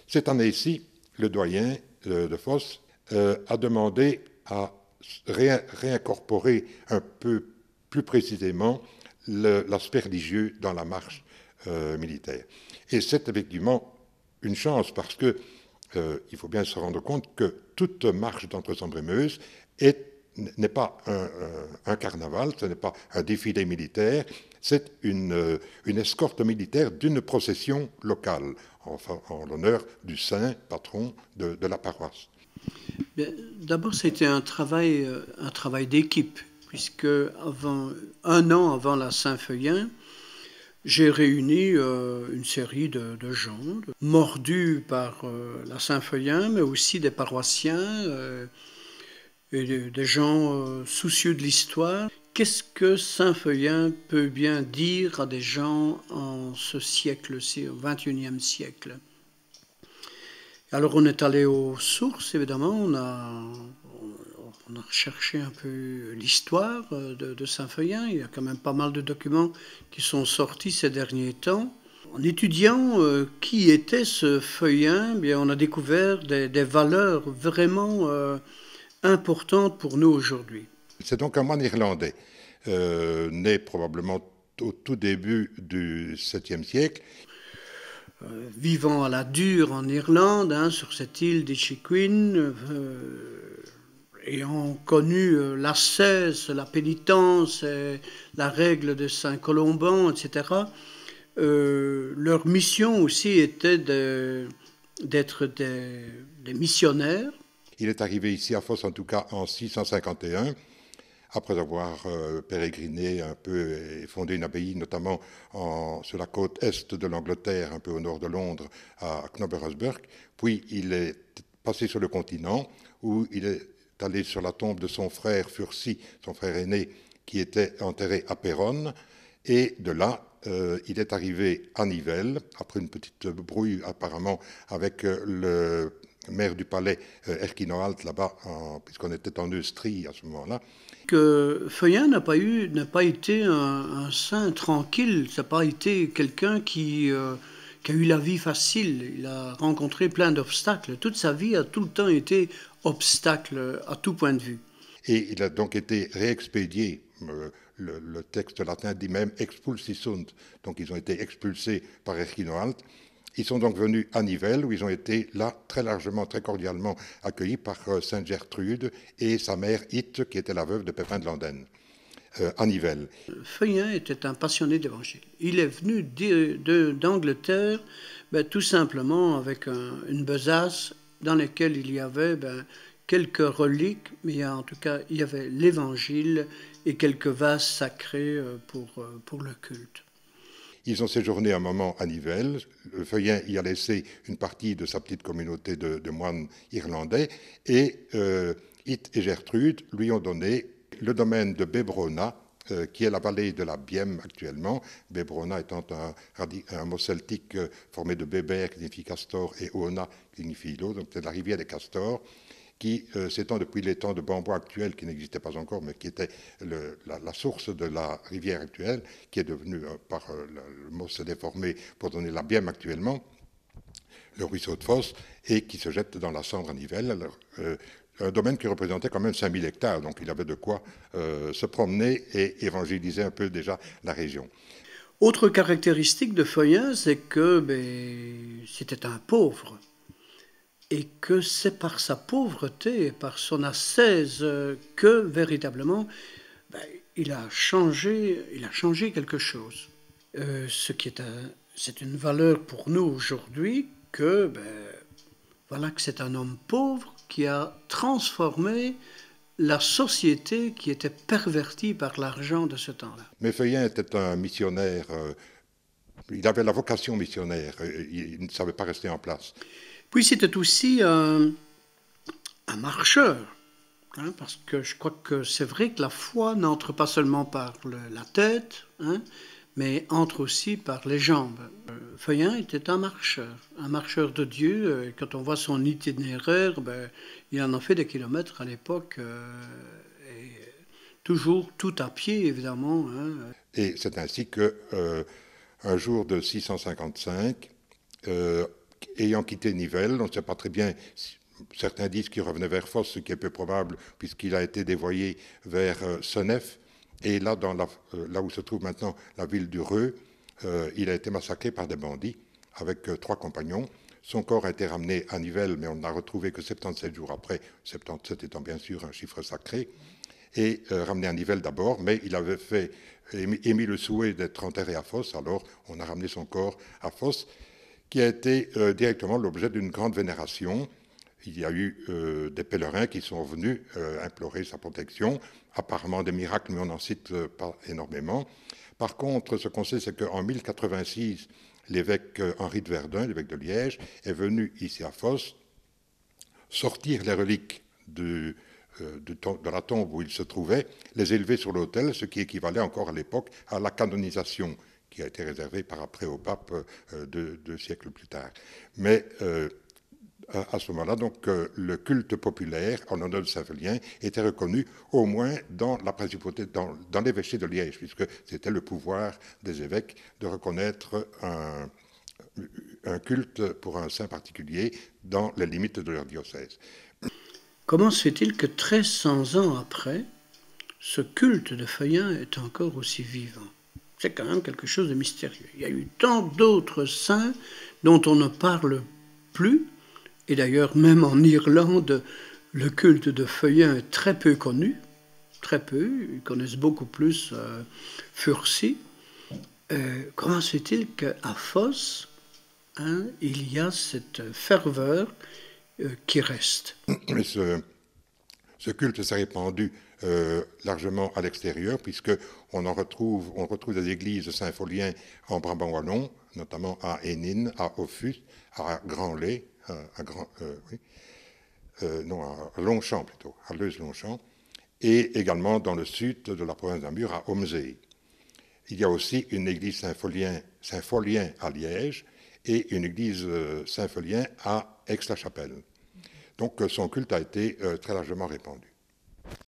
Cette année-ci, le doyen de Fosse a demandé à réincorporer un peu plus précisément l'aspect religieux dans la marche militaire. Et c'est effectivement une chance parce que il faut bien se rendre compte que toute marche d'Entre-Sambre-et-Meuse n'est pas un carnaval, ce n'est pas un défilé militaire, c'est une escorte militaire d'une procession locale, en l'honneur du saint patron de la paroisse. D'abord, c'était un travail d'équipe, puisque un an avant la Saint-Feuillin, j'ai réuni une série de gens, mordus par la Saint-Feuillin, mais aussi des paroissiens et des gens soucieux de l'histoire. Qu'est-ce que Saint-Feuillin peut bien dire à des gens en ce siècle-ci, au XXIe siècle? Alors on est allé aux sources, évidemment, on a recherché un peu l'histoire de Saint-Feuillin. Il y a quand même pas mal de documents qui sont sortis ces derniers temps. En étudiant qui était ce Feuillin, bien, on a découvert des valeurs vraiment importantes pour nous aujourd'hui. C'est donc un moine irlandais, né probablement au tout début du 7e siècle. Vivant à la dure en Irlande, sur cette île d'Ichiquin, ayant connu l'ascèse, la pénitence, la règle de Saint-Colomban, etc., leur mission aussi était d'être des missionnaires. Il est arrivé ici à Fosse, en tout cas en 651, après avoir pérégriné un peu et fondé une abbaye, notamment sur la côte est de l'Angleterre, un peu au nord de Londres, à Knobberasburg. Puis il est passé sur le continent, où il est allé sur la tombe de son frère Furcy, son frère aîné, qui était enterré à Péronne. Et de là, il est arrivé à Nivelles, après une petite brouille apparemment avec le maire du palais, Erchinoald, là-bas, puisqu'on était en Neustrie à ce moment-là. Que Feuillin n'a pas été un saint tranquille, ça n'a pas été quelqu'un qui a eu la vie facile. Il a rencontré plein d'obstacles. Toute sa vie a tout le temps été obstacle à tout point de vue. Et il a donc été réexpédié. Le texte latin dit même expulsissunt. Donc ils ont été expulsés par Erchinoald. Ils sont donc venus à Nivelles, où ils ont été là très largement, très cordialement accueillis par Sainte Gertrude et sa mère Hitte, qui était la veuve de Pépin de Landenne, à Nivelles. Feuillin était un passionné d'évangile. Il est venu d'Angleterre tout simplement avec une besace dans laquelle il y avait quelques reliques, mais en tout cas il y avait l'évangile et quelques vases sacrés pour le culte. Ils ont séjourné un moment à Nivelles. Le Feuillin y a laissé une partie de sa petite communauté de moines irlandais. Et Hitte et Gertrude lui ont donné le domaine de Bebrona, qui est la vallée de la Bième actuellement. Bebrona étant un mot celtique formé de Beber, qui signifie castor, et Ona, qui signifie l'eau. Donc c'est la rivière des castors, qui s'étend depuis l'étang de Bambois actuel, qui n'existait pas encore, mais qui était la source de la rivière actuelle, qui est devenue, par le mot se déformé pour donner la Bième actuellement, le ruisseau de Fosse, et qui se jette dans la Sambre à Nivelles. Alors, un domaine qui représentait quand même 5000 hectares, donc il avait de quoi se promener et évangéliser un peu déjà la région. Autre caractéristique de Feuillin, c'est que c'était un pauvre. Et que c'est par sa pauvreté et par son ascèse que véritablement il a changé quelque chose. C'est une valeur pour nous aujourd'hui que voilà que c'est un homme pauvre qui a transformé la société qui était pervertie par l'argent de ce temps-là. Mais Feuillin était un missionnaire, il avait la vocation missionnaire, il ne savait pas rester en place. Puis c'était aussi un marcheur, parce que je crois que c'est vrai que la foi n'entre pas seulement par la tête, mais entre aussi par les jambes. Feuillin était un marcheur de Dieu. Et quand on voit son itinéraire, il en a fait des kilomètres à l'époque, et toujours tout à pied, évidemment. Et c'est ainsi que un jour de 655, ayant quitté Nivelles, on ne sait pas très bien, certains disent qu'il revenait vers Fos, ce qui est peu probable, puisqu'il a été dévoyé vers Senef, et là, là où se trouve maintenant la ville du Reux, il a été massacré par des bandits, avec 3 compagnons. Son corps a été ramené à Nivelles, mais on n'a retrouvé que 77 jours après, 77 étant bien sûr un chiffre sacré, et ramené à Nivelles d'abord, mais il avait émis le souhait d'être enterré à Fos, alors on a ramené son corps à Fos, qui a été directement l'objet d'une grande vénération. Il y a eu des pèlerins qui sont venus implorer sa protection, apparemment des miracles, mais on n'en cite pas énormément. Par contre, ce qu'on sait, c'est qu'en 1086, l'évêque Henri de Verdun, l'évêque de Liège, est venu ici à Fos sortir les reliques de la tombe où il se trouvait, les élever sur l'autel, ce qui équivalait encore à l'époque à la canonisation, qui a été réservée par après au pape 2 siècles plus tard. Mais à ce moment-là, donc, le culte populaire en honneur de Saint-Félien était reconnu au moins dans la principauté, dans l'évêché de Liège, puisque c'était le pouvoir des évêques de reconnaître un culte pour un saint particulier dans les limites de leur diocèse. Comment se fait-il que 1300 ans après, ce culte de Feuillin est encore aussi vivant? C'est quand même quelque chose de mystérieux. Il y a eu tant d'autres saints dont on ne parle plus. Et d'ailleurs, même en Irlande, le culte de Feuillin est très peu connu. Très peu. Ils connaissent beaucoup plus Furcy. Comment se fait-il qu'à Fos, il y a cette ferveur qui reste? Mais ce culte s'est répandu largement à l'extérieur, puisqu'on retrouve des églises de Saint-Folien en Brabant-Wallon, notamment à Hénin, à Offus, à Grand-Lay, à Longchamp plutôt, à Leuze-Longchamp, et également dans le sud de la province d'Amur, à Omzey. Il y a aussi une église Saint-Folien à Liège et une église Saint-Folien à Aix-la-Chapelle. Donc son culte a été très largement répandu.